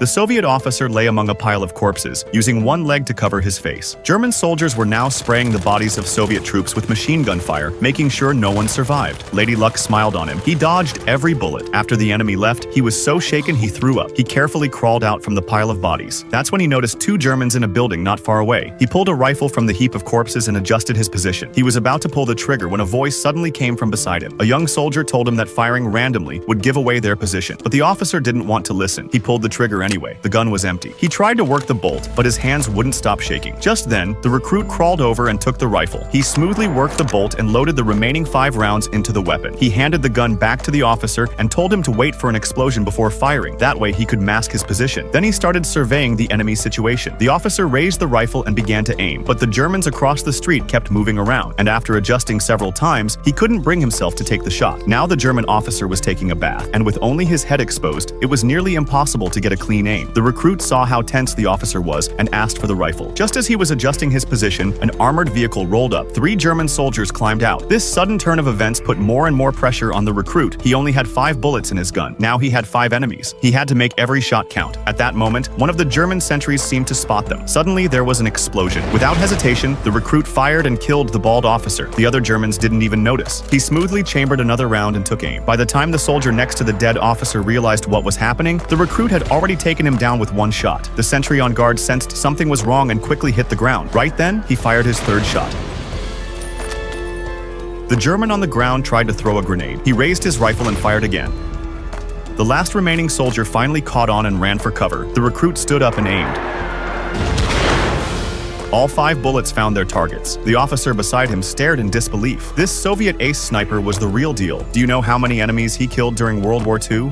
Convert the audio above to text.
The Soviet officer lay among a pile of corpses, using one leg to cover his face. German soldiers were now spraying the bodies of Soviet troops with machine gun fire, making sure no one survived. Lady Luck smiled on him. He dodged every bullet. After the enemy left, he was so shaken he threw up. He carefully crawled out from the pile of bodies. That's when he noticed two Germans in a building not far away. He pulled a rifle from the heap of corpses and adjusted his position. He was about to pull the trigger when a voice suddenly came from beside him. A young soldier told him that firing randomly would give away their position, but the officer didn't want to listen. He pulled the trigger anyway. The gun was empty. He tried to work the bolt, but his hands wouldn't stop shaking. Just then, the recruit crawled over and took the rifle. He smoothly worked the bolt and loaded the remaining 5 rounds into the weapon. He handed the gun back to the officer and told him to wait for an explosion before firing. That way he could mask his position. Then he started surveying the enemy situation. The officer raised the rifle and began to aim, but the Germans across the street kept moving around, and after adjusting several times, he couldn't bring himself to take the shot. Now the German officer was taking a bath, and with only his head exposed, it was nearly impossible to get a clean aim. The recruit saw how tense the officer was and asked for the rifle. Just as he was adjusting his position, an armored vehicle rolled up. 3 German soldiers climbed out. This sudden turn of events put more and more pressure on the recruit. He only had 5 bullets in his gun. Now he had 5 enemies. He had to make every shot count. At that moment, one of the German sentries seemed to spot them. Suddenly, there was an explosion. Without hesitation, the recruit fired and killed the bald officer. The other Germans didn't even notice. He smoothly chambered another round and took aim. By the time the soldier next to the dead officer realized what was happening, the recruit had already taken him down with 1 shot. The sentry on guard sensed something was wrong and quickly hit the ground. Right then, he fired his 3rd shot. The German on the ground tried to throw a grenade. He raised his rifle and fired again. The last remaining soldier finally caught on and ran for cover. The recruit stood up and aimed. All 5 bullets found their targets. The officer beside him stared in disbelief. This Soviet ace sniper was the real deal. Do you know how many enemies he killed during World War II?